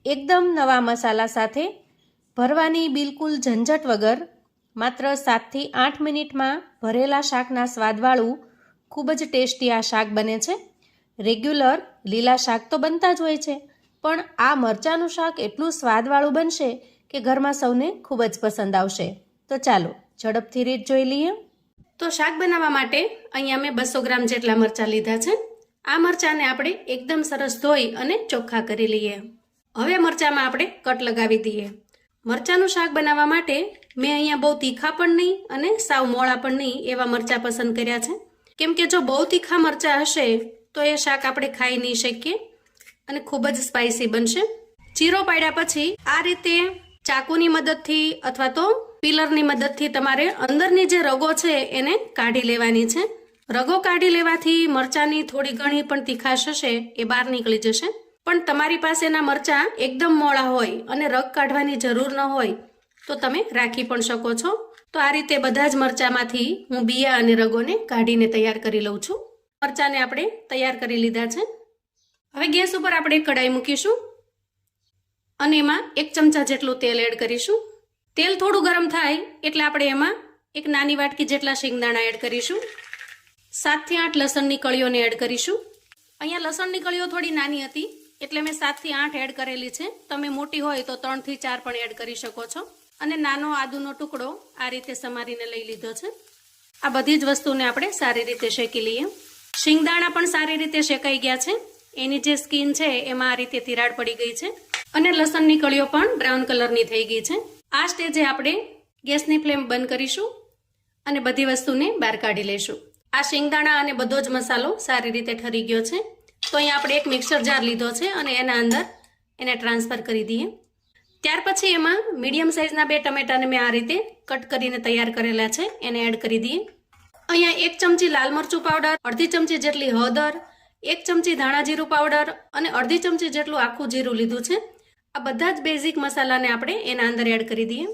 એકદમ નવા મસાલા સાથે ભરવાની બિલકુલ ઝંઝટ વગર માત્ર 7 થી 8 મિનિટમાં ભરેલા શાકના સ્વાદવાળું ખૂબ જ ટેસ્ટી આ શાક બને છે. રેગ્યુલર લીલા શાક તો બનતા જ હોય છે, પણ આ મરચાંનું શાક એટલું સ્વાદવાળું બનશે કે ઘરમાં સૌને ખૂબ જ પસંદ આવશે. તો ચાલો ઝડપથી રીત જોઈ લઈએ. તો શાક બનાવવા માટે અહીંયા મેં 200 ગ્રામ જેટલા મરચાં લીધા છે. આ મરચાંને આપણે એકદમ સરસ ધોઈ અને ચોખ્ખા કરી લઈએ. હવે મરચાંમાં આપણે કટ લગાવી દઈએ. મરચાંનું શાક બનાવવા માટે મેં અહીંયા બહુ તીખા પણ નહીં અને સાવ મોળા પણ નહીં એવા મરચાં પસંદ કર્યા છે, કેમ કે જો બહુ તીખા મરચાં હશે તો એ શાક આપણે ખાઈ નહીં શકીએ અને ખૂબ જ સ્પાઇસી બનશે. ચીરો પાડ્યા પછી આ રીતે ચાકુની મદદથી અથવા તો પીલરની મદદથી તમારે અંદરની જે રગો છે એને કાઢી લેવાની છે. રગો કાઢી લેવાથી મરચાંની થોડી ઘણી પણ તીખાશ હશે એ બહાર નીકળી જશે. પણ તમારી પાસેના મરચાં એકદમ મોળા હોય અને રગ કાઢવાની જરૂર ન હોય તો તમે રાખી પણ શકો છો. તો આ રીતે બધા જ મરચાંમાંથી હું બિયા અને રગોને કાઢીને તૈયાર કરી લઉં છું. મરચાંને આપણે તૈયાર કરી લીધા છે. હવે ગેસ ઉપર આપણે કઢાઈ મૂકીશું અને એમાં 1 ચમચા જેટલું તેલ એડ કરીશું. તેલ થોડું ગરમ થાય એટલે આપણે એમાં એક નાની વાટકી જેટલા શિંગદાણા એડ કરીશું. 7 થી 8 લસણની કળીઓને એડ કરીશું. અહીંયા લસણની કળીઓ થોડી નાની હતી એટલે મેં 7 થી 8 એડ કરેલી છે. તમે મોટી હોય તો 3 થી 4 પણ એડ કરી શકો છો. અને નાનો આદુનો ટુકડો આ રીતે સમારીને લઈ લીધો છે. આ બધી જ વસ્તુને આપણે સારી રીતે શેકી લઈએ. શિંગદાણા પણ સારી રીતે શેકાઈ ગયા છે. એની જે સ્કીન છે એમાં આ રીતે તિરાડ પડી ગઈ છે અને લસણની કળીઓ પણ બ્રાઉન કલરની થઈ ગઈ છે. આ સ્ટેજે આપણે ગેસની ફ્લેમ બંધ કરીશું અને બધી વસ્તુને બહાર કાઢી લઈશું. આ શિંગદાણા અને બધો જ મસાલો સારી રીતે ઠરી ગયો છે. તો અહીંયા આપણે એક મિક્સર જાર લીધો છે અને એના અંદર એને ટ્રાન્સફર કરી દઈએ. ત્યાર પછી એમાં મીડિયમ સાઇઝના 2 ટમેટાને મેં આ રીતે કટ કરીને તૈયાર કરેલા છે એને એડ કરી દઈએ. અહીંયા 1 ચમચી લાલ મરચું પાવડર, અડધી ચમચી જેટલી હળદર, 1 ચમચી ધાણા જીરું પાવડર અને અડધી ચમચી જેટલું આખું જીરું લીધું છે. આ બધા જ બેઝિક મસાલાને આપણે એના અંદર એડ કરી દઈએ.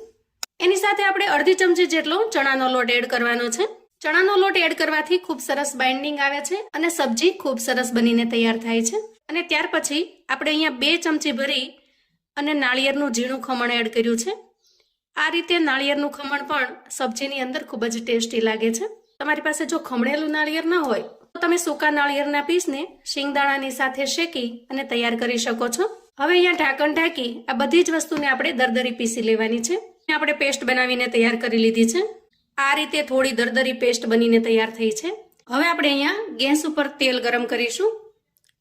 એની સાથે આપણે અડધી ચમચી જેટલો ચણાનો લોટ એડ કરવાનો છે. ચણાનો લોટ એડ કરવાથી ખૂબ સરસ બાઇન્ડિંગ આવે છે અને સબ્જી ખૂબ સરસ બનીને તૈયાર થાય છે. અને ત્યાર પછી આપણે અહીંયા 2 ચમચી ભરી અને નાળિયેરનું ઝીણું ખમણ એડ કર્યું છે. આ રીતે નાળિયેરનું ખમણ પણ સબ્જીની અંદર ખૂબ જ ટેસ્ટી લાગે છે. તમારી પાસે જો ખમણેલું નાળિયેર ન હોય તો તમે સૂકા નાળિયેરના પીસને શિંગદાણાની સાથે શેકી અને તૈયાર કરી શકો છો. હવે અહીંયા ઢાંકણ ઢાંકી આ બધી જ વસ્તુને આપણે દરદરી પીસી લેવાની છે. આપણે પેસ્ટ બનાવીને તૈયાર કરી લીધી છે. આ રીતે થોડી દરદરી પેસ્ટ બનીને તૈયાર થઈ છે. હવે આપણે અહીંયા ગેસ ઉપર તેલ ગરમ કરીશું.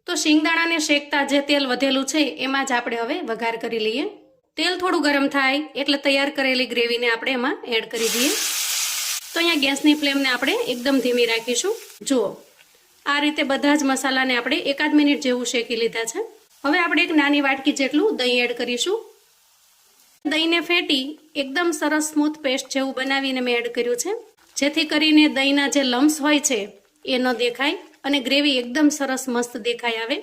તો શિંગદાણાને શેકતા જે તેલ વધેલું છે એમાં જ આપણે હવે વઘાર કરી લઈએ. તેલ થોડું ગરમ થાય એટલે તૈયાર કરેલી ગ્રેવીને આપણે એમાં એડ કરી દઈએ. તો અહીંયા ગેસની ફ્લેમને આપણે એકદમ ધીમી રાખીશું. જુઓ આ રીતે બધા જ મસાલાને આપણે 1 મિનિટ જેવું શેકી લીધા છે. હવે આપણે એક નાની વાટકી જેટલું દહીં એડ કરીશું. દહીંને ફેટી એકદમ સરસ સ્મૂથ પેસ્ટ જેવું બનાવીને મેં એડ કર્યું છે, જેથી કરીને દહીંના જે લમ્સ હોય છે એ ન દેખાય અને ગ્રેવી એકદમ સરસ મસ્ત દેખાઈ આવે.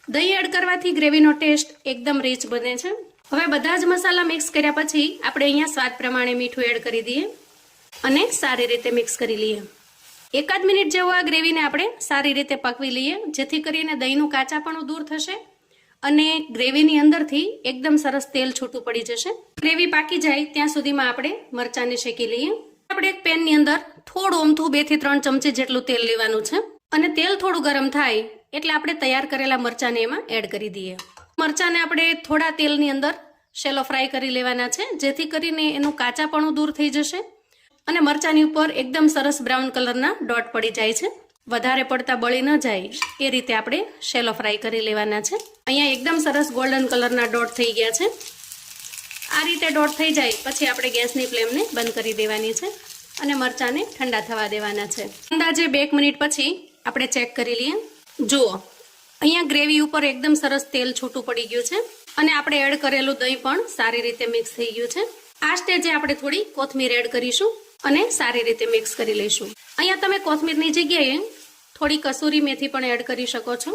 દહીં એડ કરવાથી ગ્રેવીનો ટેસ્ટ એકદમ રીચ બને છે. હવે બધા જ મસાલા મિક્સ કર્યા પછી આપણે અહીંયા સ્વાદ પ્રમાણે મીઠું એડ કરી દઈએ અને સારી રીતે મિક્સ કરી લઈએ. 1 મિનિટ જેવું આ ગ્રેવીને આપણે સારી રીતે પકવી લઈએ, જેથી કરીને દહીંનું કાચાપણું દૂર થશે અને ગ્રેવીની અંદરથી એકદમ સરસ તેલ છૂટું પડી જશે. ગ્રેવી પાકી જાય ત્યાં સુધીમાં આપણે મરચાંને શેકી લઈએ. આપણે એક પેનની અંદર થોડું અમથું 2 થી 3 ચમચી જેટલું તેલ લેવાનું છે અને તેલ થોડું ગરમ થાય એટલે આપણે તૈયાર કરેલા મરચાંને એમાં એડ કરી દઈએ. મરચાંને આપણે થોડા તેલની અંદર શેલો ફ્રાય કરી લેવાના છે, જેથી કરીને એનું કાચાપણું દૂર થઈ જશે અને મરચાંની ઉપર એકદમ સરસ બ્રાઉન કલરના ડોટ પડી જાય છે. વધારે પડતા બળી ન જાય એ રીતે આપણે શેલો ફ્રાય કરી લેવાના છે. અહીંયા એકદમ સરસ ગોલ્ડન કલરના ડોટ થઈ ગયા છે. આ રીતે ડોટ થઈ જાય પછી આપણે ગેસની ફ્લેમને બંધ કરી દેવાની છે અને મરચાંને ઠંડા થવા દેવાના છે. અંદાજે 2 મિનિટ પછી આપણે ચેક કરી લઈએ. જુઓ અહીંયા ગ્રેવી ઉપર એકદમ સરસ તેલ છૂટું પડી ગયું છે અને આપણે એડ કરેલું દહીં પણ સારી રીતે મિક્સ થઈ ગયું છે. આ સ્ટેજે આપણે થોડી કોથમીર એડ કરીશું અને સારી રીતે મિક્સ કરી લઈશું. અહીંયા તમે કોથમીરની જગ્યાએ થોડી કસૂરી મેથી પણ એડ કરી શકો છો.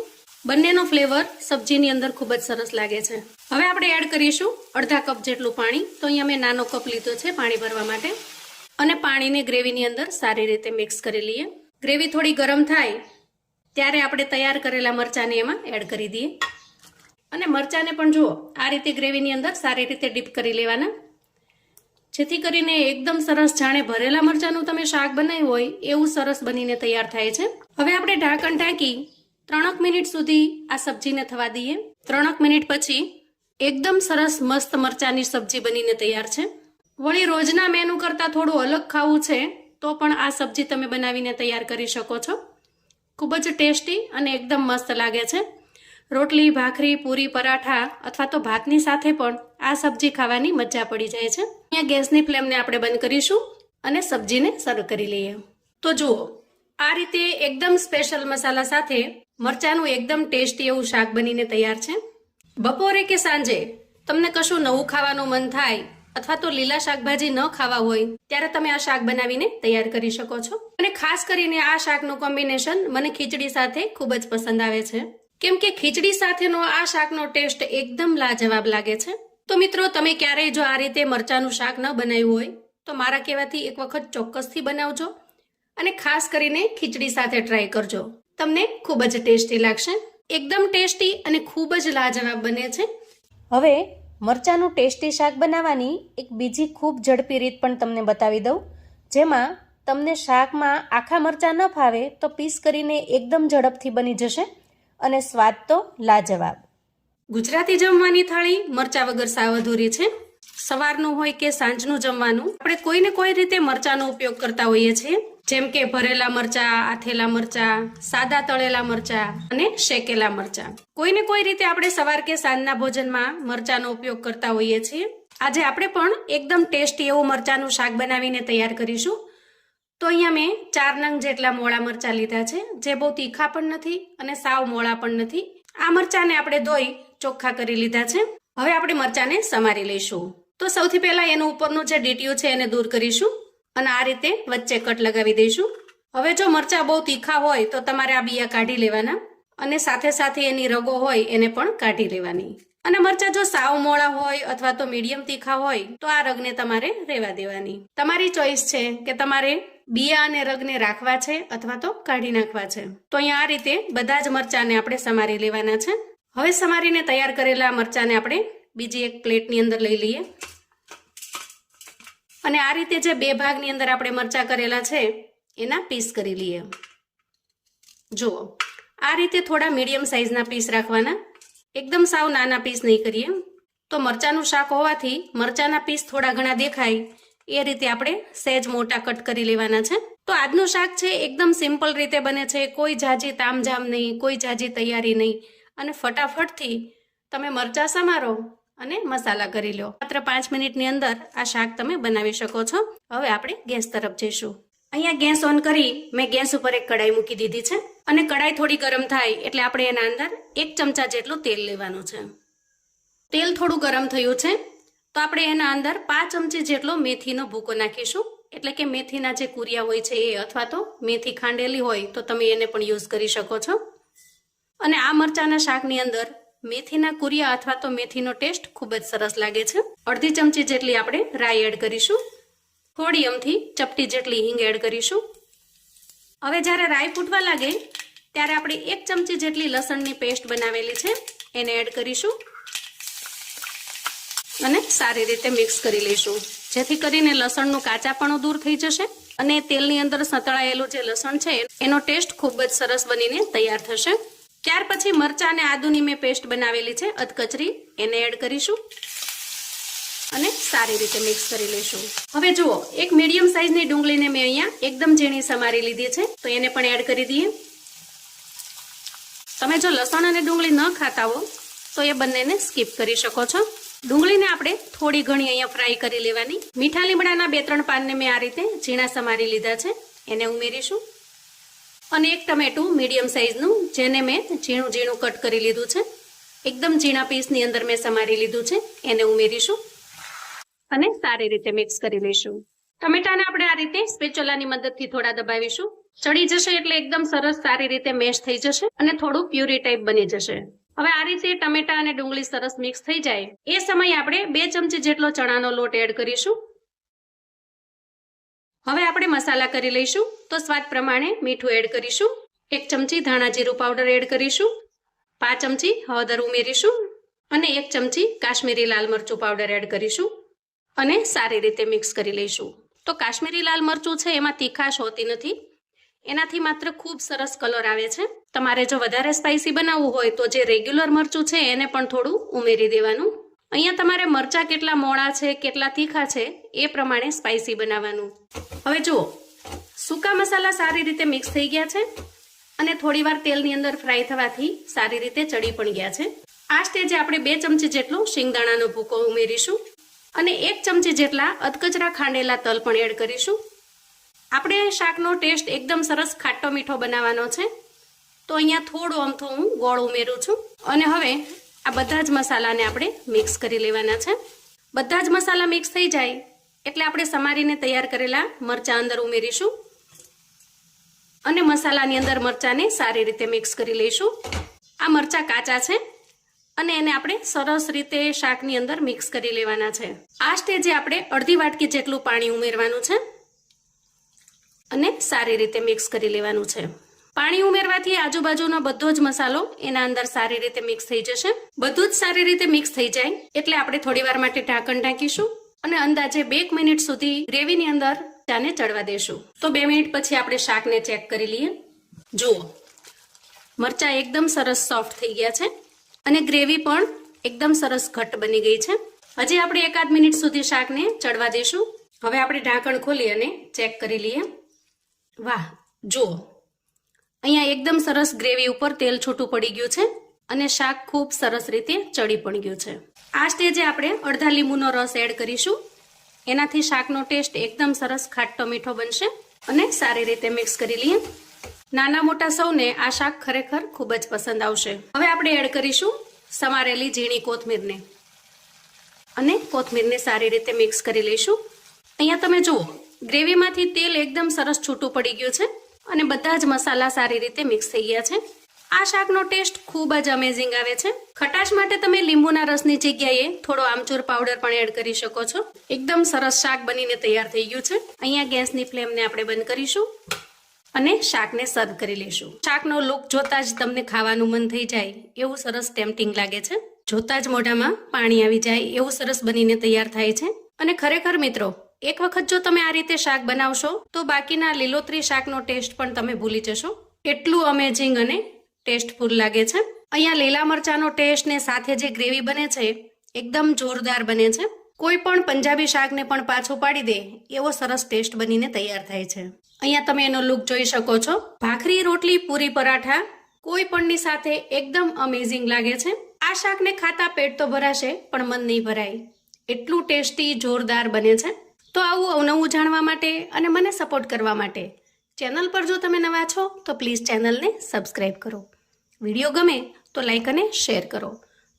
બંનેનો ફ્લેવર સબ્જીની અંદર ખૂબ જ સરસ લાગે છે. હવે આપણે એડ કરીશું અડધા કપ જેટલું પાણી. તો અહીંયા મેં નાનો કપ લીધો છે પાણી ભરવા માટે અને પાણીને ગ્રેવીની અંદર સારી રીતે મિક્સ કરી લઈએ. ગ્રેવી થોડી ગરમ થાય ત્યારે આપણે તૈયાર કરેલા મરચાંને એમાં એડ કરી દઈએ. અને મરચાંને પણ જુઓ આ રીતે ગ્રેવીની અંદર સારી રીતે ડીપ કરી લેવાના, જેથી કરીને એકદમ સરસ જાણે ભરેલા મરચાંનું તમે શાક બનાવ્યું હોય એવું સરસ બનીને તૈયાર થાય છે. હવે આપણે ઢાંકણ ઢાંકી 3 મિનિટ સુધી આ સબ્જીને થવા દઈએ. 3 મિનિટ પછી એકદમ સરસ મસ્ત મરચાંની સબ્જી બનીને તૈયાર છે. વળી રોજના મેનુ કરતાં થોડું અલગ ખાવું છે તો પણ આ સબ્જી તમે બનાવીને તૈયાર કરી શકો છો. ખૂબ જ ટેસ્ટી અને એકદમ મસ્ત લાગે છે. રોટલી, ભાખરી, પૂરી, પરાઠા અથવા તો ભાતની સાથે પણ આ સબ્જી ખાવાની મજા પડી જાય છે. અહીંયા ગેસની ફ્લેમને આપણે બંધ કરીશું અને સબ્જીને સર્વ કરી લઈએ. તો જુઓ આ રીતે એકદમ સ્પેશિયલ મસાલા સાથે મરચાંનું એકદમ ટેસ્ટી એવું શાક બનીને તૈયાર છે. બપોરે કે સાંજે તમને કશું નવું ખાવાનું મન થાય અથવા તો લીલા શાકભાજી ન ખાવા હોય ત્યારે તમે આ શાક બનાવીને તૈયાર કરી શકો છો. અને ખાસ કરીને આ શાકનું કોમ્બિનેશન મને ખીચડી સાથે ખૂબ જ પસંદ આવે છે, કેમ કે ખીચડી સાથેનો આ શાકનો ટેસ્ટ એકદમ લાજવાબ લાગે છે. તો મિત્રો, તમે ક્યારેય જો આ રીતે મરચાંનું શાક ન બનાવ્યું હોય તો મારા કહેવાથી એક વખત ચોક્કસથી બનાવજો અને ખાસ કરીને ખીચડી સાથે ટ્રાય કરજો. તમને ખૂબ જ ટેસ્ટી લાગશે. એકદમ ટેસ્ટી અને ખૂબ જ લાજવાબ બને છે. હવે મરચાંનું ટેસ્ટી શાક બનાવવાની એક બીજી ખૂબ ઝડપી રીત પણ તમને બતાવી દઉં, જેમાં તમને શાકમાં આખા મરચાં ન ફાવે તો પીસ કરીને એકદમ ઝડપથી બની જશે અને સ્વાદ તો લાજવાબ. ગુજરાતી જમવાની થાળી મરચાં વગર સાવ અધૂરી છે. સવારનું હોય કે સાંજનું જમવાનું આપણે કોઈને કોઈ રીતે મરચાંનો ઉપયોગ કરતા હોઈએ છીએ, જેમ કે ભરેલા મરચાં, આથેલા મરચાં, સાદા તળેલા મરચાં અને શેકેલા મરચાં. કોઈને કોઈ રીતે આપણે સવાર કે સાંજના ભોજનમાં મરચાંનો ઉપયોગ કરતા હોઈએ છીએ. આજે આપણે પણ એકદમ ટેસ્ટી એવું મરચાંનું શાક બનાવીને તૈયાર કરીશું. તો અહીંયા મેં 4 નંગ જેટલા મોળા મરચાં લીધા છે, જે બહુ તીખા પણ નથી અને સાવ મોળા પણ નથી. આ મરચાંને આપણે ધોઈ ચોખ્ખા કરી લીધા છે. હવે આપણે મરચાંને સમારી લઈશું. તો સૌથી પહેલા એનું ઉપરનું જે ડીટીયું છે એને દૂર કરીશું અને આ રીતે વચ્ચે કટ લગાવી દઈશું. હવે જો મરચાં બહુ તીખા હોય તો તમારે આ બિયા કાઢી લેવાના અને સાથે સાથે એની રગો હોય એને પણ કાઢી લેવાની. અને મરચાં જો સાવ મોળા હોય અથવા તો મીડિયમ તીખા હોય તો આ રગને તમારે રહેવા દેવાની. તમારી ચોઈસ છે કે તમારે બિયા અને રગને રાખવા છે અથવા તો કાઢી નાખવા છે. તો અહીંયા આ રીતે બધા જ મરચાંને આપણે સમારી લેવાના છે. હવે સમારીને તૈયાર કરેલા મરચાંને આપણે બીજી એક પ્લેટની અંદર લઈ લઈએ અને આ રીતે જે 2 ભાગની અંદર આપણે મરચાં કરેલા છે એના પીસ કરી લઈએ. જુઓ આ રીતે થોડા મીડિયમ સાઈઝના પીસ રાખવાના, એકદમ સાવ નાના પીસ નહીં કરીએ. તો મરચાંનું શાક હોવાથી મરચાંના પીસ થોડા ઘણા દેખાય એ રીતે આપણે સહેજ મોટા કટ કરી લેવાના છે. તો આજનું શાક છે એકદમ સિમ્પલ રીતે બને છે, કોઈ ઝાઝી તામઝામ નહીં, કોઈ ઝાઝી તૈયારી નહીં અને ફટાફટથી તમે મરચાં સમારો અને મસાલા કરી લો. માત્ર 5 મિનિટની અંદર આ શાક તમે બનાવી શકો છો. હવે આપણે ગેસ તરફ જઈશું. અહીંયા ગેસ ઓન કરી મેં ગેસ ઉપર એક કડાઈ મૂકી દીધી છે અને કડાઈ થોડી ગરમ થાય એટલે આપણે એના અંદર 1 ચમચા જેટલું તેલ લેવાનું છે. તેલ થોડું ગરમ થયું છે તો આપણે એના અંદર 5 ચમચી જેટલો મેથીનો ભૂકો નાખીશું. એટલે કે મેથીના જે કુરિયા હોય છે એ, અથવા તો મેથી ખાંડેલી હોય તો તમે એને પણ યુઝ કરી શકો છો. અને આ મરચાંના શાકની અંદર મેથીના કુરિયા અથવા તો મેથીનો ટેસ્ટ ખૂબ જ સરસ લાગે છે. અડધી ચમચી જેટલી આપણે રાઈ એડ કરીશું. થોડી અમથી ચપટી જેટલી હિંગ એડ કરીશું. હવે જ્યારે રાઈ ફૂટવા લાગે ત્યારે આપણે 1 ચમચી જેટલી લસણની પેસ્ટ બનાવેલી છે એને એડ કરીશું અને સારી રીતે મિક્સ કરી લઈશું, જેથી કરીને લસણનું કાચાપણું દૂર થઈ જશે અને તેલની અંદર સતળાયેલું જે લસણ છે એનો ટેસ્ટ ખૂબ જ સરસ બનીને તૈયાર થશે. ત્યાર પછી મરચાં અને આદુની મેં પેસ્ટ બનાવેલી છે અધકચરી, એને એડ કરીશું અને સારી રીતે મિક્સ કરી લઈશું. હવે જુઓ એક મીડિયમ સાઈઝની ડુંગળીને મેં અહીંયા એકદમ ઝીણી સમારી લીધી છે તો એને પણ એડ કરી દઈએ. તમે જો લસણ અને ડુંગળી ન ખાતા હો તો એ બંનેને સ્કીપ કરી શકો છો. ડુંગળીને આપણે થોડી ઘણી અહીંયા ફ્રાય કરી લેવાની. મીઠા લીમડાના 2-3 પાનને મેં આ રીતે ઝીણા સમારી લીધા છે, એને ઉમેરીશું. અને એક ટમેટું મીડિયમ સાઈઝનું જેને મેં ઝીણું ઝીણું કટ કરી લીધું છે, એકદમ ઝીણા પીસની અંદર મેં સમારી લીધું છે, એને ઉમેરીશું અને સારી રીતે મિક્સ કરી લઈશું. ટમેટાને આપણે આ રીતે સ્પેચ્યુલાની મદદથી થોડા દબાવીશું. ચડી જશે એટલે એકદમ સરસ સારી રીતે મેશ થઈ જશે અને થોડું પ્યુરી ટાઈપ બની જશે. હવે આ રીતે ટમેટા અને ડુંગળી સરસ મિક્સ થઈ જાય એ સમયે આપણે 2 ચમચી જેટલો ચણાનો લોટ એડ કરીશું. હવે આપણે મસાલા કરી લઈશું. તો સ્વાદ પ્રમાણે મીઠું એડ કરીશું, 1 ચમચી ધાણા જીરું પાવડર એડ કરીશું, 5 ચમચી હળદર ઉમેરીશું અને 1 ચમચી કાશ્મીરી લાલ મરચું પાવડર એડ કરીશું અને સારી રીતે મિક્સ કરી લઈશું. તો કાશ્મીરી લાલ મરચું છે એમાં તીખાશ હોતી નથી, એનાથી માત્ર ખૂબ સરસ કલર આવે છે. તમારે જો વધારે સ્પાઇસી બનાવવું હોય તો જે રેગ્યુલર મરચું છે એને પણ થોડું ઉમેરી દેવાનું. અહીંયા તમારે મરચાં કેટલા મોળા છે કેટલા તીખા છે એ પ્રમાણે સ્પાઇસી બનાવવાનું. હવે જુઓ, સૂકા મસાલા સારી રીતે મિક્સ થઈ ગયા છે અને થોડીવાર તેલની અંદર ફ્રાય થવાથી સારી રીતે ચડી પણ ગયા છે. આ સ્ટેજે આપણે 2 ચમચી જેટલો શિંગદાણાનો ભૂકો ઉમેરીશું અને 1 ચમચી જેટલા અધકચરા ખાંડેલા તલ પણ એડ કરીશું. આપણે શાકનો ટેસ્ટ એકદમ સરસ ખાટો મીઠો બનાવવાનો છે, તો અહીંયા થોડું અમથું હું ગોળ ઉમેરું છું. અને હવે આ બધા જ મસાલાને આપણે મિક્સ કરી લેવાના છે. બધા જ મસાલા મિક્સ થઈ જાય એટલે આપણે સમારીને તૈયાર કરેલા મરચાં અંદર ઉમેરીશું અને મસાલાની અંદર મરચાંને સારી રીતે મિક્સ કરી લઈશું. આ મરચાં કાચા છે અને એને આપણે સરસ રીતે શાકની અંદર મિક્સ કરી લેવાના છે. આ સ્ટેજે આપણે અડધી વાટકી જેટલું પાણી ઉમેરવાનું છે અને સારી રીતે મિક્સ કરી લેવાનું છે. પાણી ઉમેરવાથી આજુબાજુનો બધો જ મસાલો એના અંદર સારી રીતે મિક્સ થઈ જશે. બધું જ સારી રીતે મિક્સ થઈ જાય એટલે આપણે થોડીવાર માટે ઢાંકણ ઢાંકીશું અને અંદાજે 2 મિનિટ સુધી ગ્રેવીની અંદર ચાને ચડવા દેશું. તો 2 મિનિટ પછી આપણે શાકને ચેક કરી લઈએ. જુઓ, મરચાં એકદમ સરસ સોફ્ટ થઈ ગયા છે અને ગ્રેવી પણ એકદમ સરસ ઘટ્ટ બની ગઈ છે. હજી આપણે 1-8 મિનિટ સુધી શાકને ચડવા દઈશું. હવે આપણે ઢાંકણ ખોલી અને ચેક કરી લઈએ. વાહ, જુઓ, અહીંયા એકદમ સરસ ગ્રેવી ઉપર તેલ છૂટું પડી ગયું છે અને શાક ખૂબ સરસ રીતે ચડી પણ ગયું છે. આ સ્ટેજે આપણે અડધા લીંબુનો રસ એડ કરીશું. એનાથી શાકનો ટેસ્ટ એકદમ સરસ ખાટો મીઠો બનશે અને સારી રીતે મિક્સ કરી લઈએ. નાના મોટા સૌને આ શાક ખરેખર ખૂબ જ પસંદ આવશે. હવે આપણે એડ કરીશું સમારેલી ઝીણી કોથમીરને અને કોથમીરને સારી રીતે મિક્સ કરી લઈશું. અહીંયા તમે જુઓ, ગ્રેવીમાંથી તેલ એકદમ સરસ છૂટું પડી ગયું છે અને બધા જ મસાલા સારી રીતે મિક્સ થઈ ગયા છે. આ શાકનો ટેસ્ટ ખૂબ જ અમેઝિંગ આવે છે. ખટાશ માટે તમે લીંબુના રસની જગ્યાએ થોડો આમચૂર પાવડર પણ એડ કરી શકો છો. એકદમ સરસ શાક બનીને તૈયાર થઈ ગયું છે. અહીંયા ગેસની ફ્લેમને આપણે બંધ કરીશું અને શાકને સર્વ કરી લઈશું. શાકનો લુક જોતા જ તમને ખાવાનું મન થઈ જાય એવું સરસ ટેમ્પટિંગ લાગે છે. જોતા જ મોઢામાં પાણી આવી જાય એવું સરસ બનીને તૈયાર થાય છે. અને ખરેખર મિત્રો, એક વખત જો તમે આ રીતે શાક બનાવશો તો બાકીના લીલોતરી શાકનો ટેસ્ટ પણ તમે ભૂલી જશો. એટલું અમેઝિંગ અને ટેસ્ટફુલ લાગે છે. અહીંયા લીલા મરચાંનો ટેસ્ટ ને સાથે જે ગ્રેવી બને છે એકદમ જોરદાર બને છે. કોઈ પણ પંજાબી શાકને પણ પાછું પાડી દે એવો સરસ ટેસ્ટ બનીને તૈયાર થાય છે. અહીંયા તમે એનો લુક જોઈ શકો છો. ભાખરી, રોટલી, પૂરી, પરાઠા કોઈ પણની સાથે એકદમ અમેઝિંગ લાગે છે. આ શાકને ખાતા પેટ તો ભરાશે પણ મન નહીં ભરાય, એટલું ટેસ્ટી જોરદાર બને છે. તો આવું અવનવું જાણવા માટે અને મને સપોર્ટ કરવા માટે ચેનલ પર જો તમે નવા છો તો પ્લીઝ ચેનલને સબસ્ક્રાઈબ કરો. વિડીયો ગમે તો લાઈક અને શેર કરો.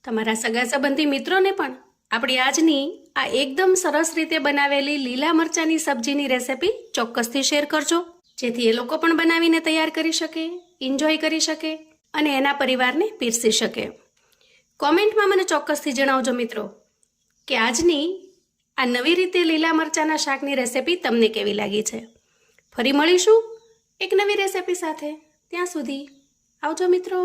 તમારા સગા સંબંધી મિત્રોને પણ આપણી આજની આ એકદમ સરસ રીતે બનાવેલી લીલા મરચાંની સબ્જીની રેસિપી ચોક્કસથી શેર કરજો, જેથી એ લોકો પણ બનાવીને તૈયાર કરી શકે, એન્જોય કરી શકે અને એના પરિવારને પીરસી શકે. કોમેન્ટમાં મને ચોક્કસથી જણાવજો મિત્રો કે આજની આ નવી રીતે લીલા મરચાંના શાકની રેસિપી તમને કેવી લાગી છે. ફરી મળીશું એક નવી રેસિપી સાથે. ત્યાં સુધી આવજો મિત્રો.